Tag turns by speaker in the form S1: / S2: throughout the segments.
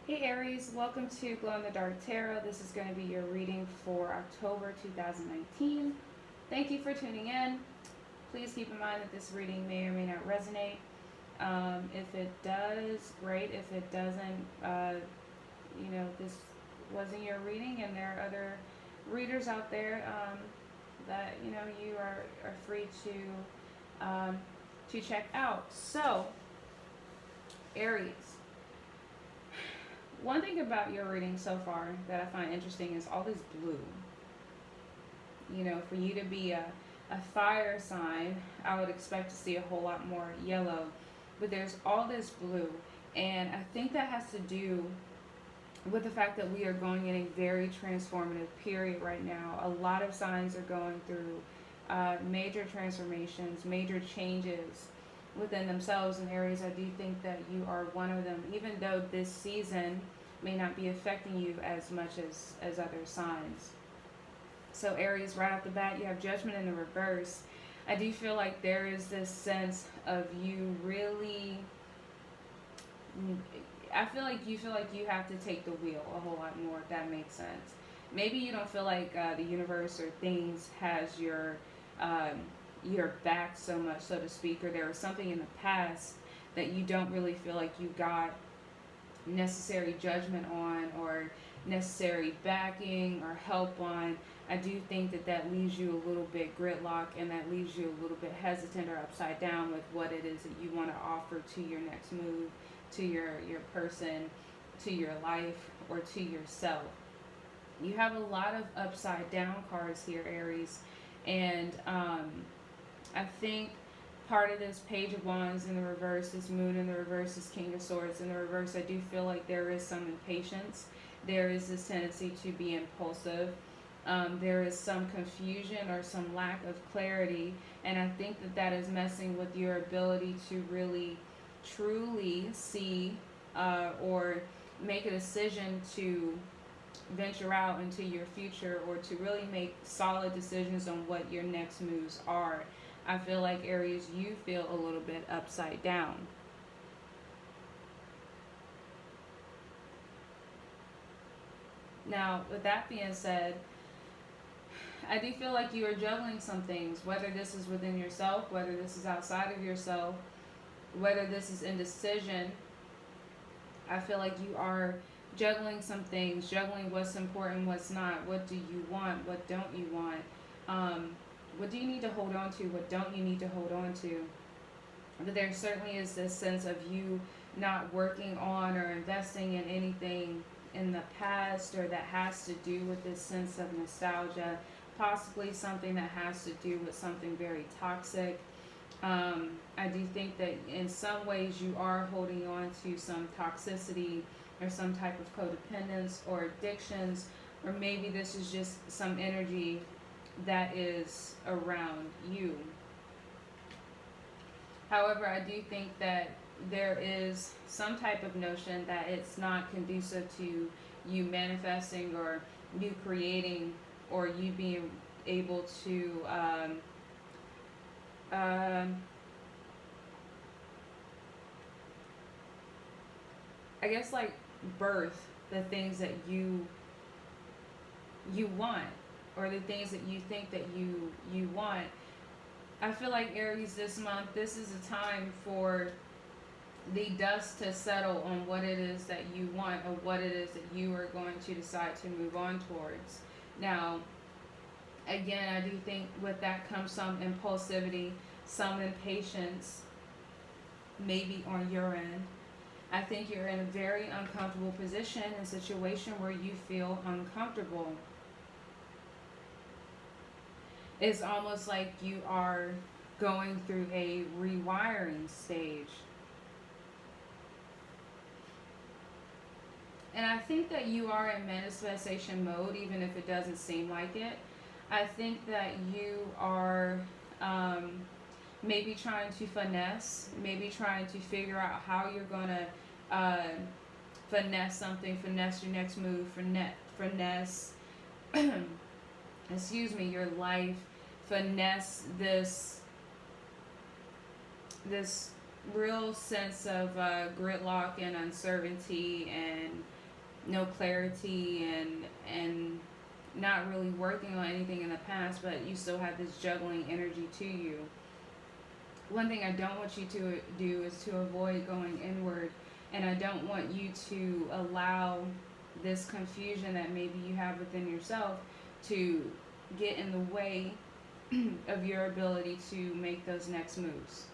S1: Hey Aries, welcome to Glow in the Dark Tarot. This is going to be your reading for October 2019. Thank you for tuning in. Please keep in mind that this reading may or may not resonate. If it does, great. If it doesn't, this wasn't your reading, and there are other readers out there that you are free to check out. So, Aries. One thing about your reading so far that I find interesting is all this blue. For you to be a fire sign, I would expect to see a whole lot more yellow. But there's all this blue. And I think that has to do with the fact that we are going in a very transformative period right now. A lot of signs are going through major transformations, major changes within themselves. And Aries, I do think that you are one of them, even though this season may not be affecting you as much as other signs. So Aries, right off the bat, you have Judgment in the reverse. I do feel like there is this sense of you really, I feel like you have to take the wheel a whole lot more, if that makes sense. Maybe you don't feel like the universe or things has your back so much, so to speak, or there was something in the past that you don't really feel like you got necessary judgment on or necessary backing or help on. I do think that leaves you a little bit gridlock, and that leaves you a little bit hesitant or upside down with what it is that you want to offer to your next move, to your person, to your life, or to yourself. You have a lot of upside down cards here, Aries, and I think part of this Page of Wands in the reverse, this Moon in the reverse, this King of Swords in the reverse, I do feel like there is some impatience. There is this tendency to be impulsive. There is some confusion or some lack of clarity, and I think that is messing with your ability to really, truly see or make a decision to venture out into your future, or to really make solid decisions on what your next moves are. I feel like, Aries, you feel a little bit upside down. Now, with that being said, I do feel like you are juggling some things, whether this is within yourself, whether this is outside of yourself, whether this is indecision. I feel like you are juggling some things, juggling what's important, what's not, what do you want, what don't you want, what do you need to hold on to, what don't you need to hold on to. But there certainly is this sense of you not working on or investing in anything in the past, or that has to do with this sense of nostalgia, possibly something that has to do with something very toxic. I do think that in some ways you are holding on to some toxicity or some type of codependence or addictions, or maybe this is just some energy that is around you. However, I do think that there is some type of notion that it's not conducive to you manifesting or you creating or you being able to I guess like birth the things that you want, or the things that you think that you want. I feel like, Aries, this month, this is a time for the dust to settle on what it is that you want, or what it is that you are going to decide to move on towards. Now, again, I do think with that comes some impulsivity, some impatience, maybe on your end. I think you're in a very uncomfortable position, a situation where you feel uncomfortable. It's almost like you are going through a rewiring stage. And I think that you are in manifestation mode, even if it doesn't seem like it. I think that you are maybe trying to finesse, maybe trying to figure out how you're going to finesse something, finesse your next move, finesse excuse me, your life, finesse this real sense of gridlock and uncertainty and no clarity, and not really working on anything in the past, but you still have this juggling energy to you. One thing I don't want you to do is to avoid going inward, and I don't want you to allow this confusion that maybe you have within yourself to get in the way of your ability to make those next moves.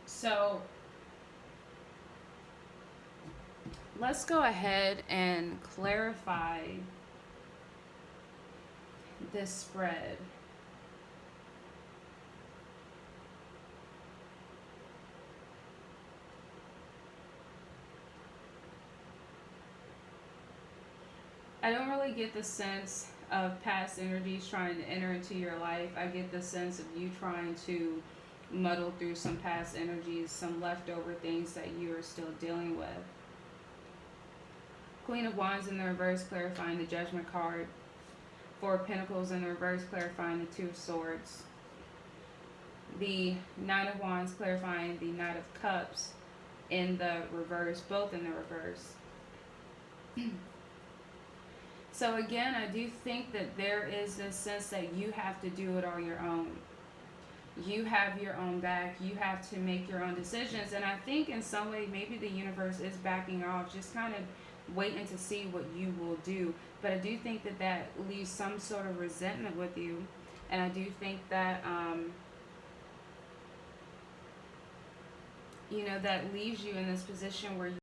S1: So let's go ahead and clarify this spread. I don't really get the sense of past energies trying to enter into your life. I get the sense of you trying to muddle through some past energies, some leftover things that you are still dealing with. Queen of Wands in the reverse, clarifying the Judgment card. Four of Pentacles in the reverse, clarifying the Two of Swords. The Nine of Wands, clarifying the Knight of Cups in the reverse, both in the reverse. So again, I do think that there is this sense that you have to do it on your own. You have your own back. You have to make your own decisions. And I think in some way, maybe the universe is backing off, just kind of waiting to see what you will do. But I do think that that leaves some sort of resentment with you. And I do think that, that leaves you in this position where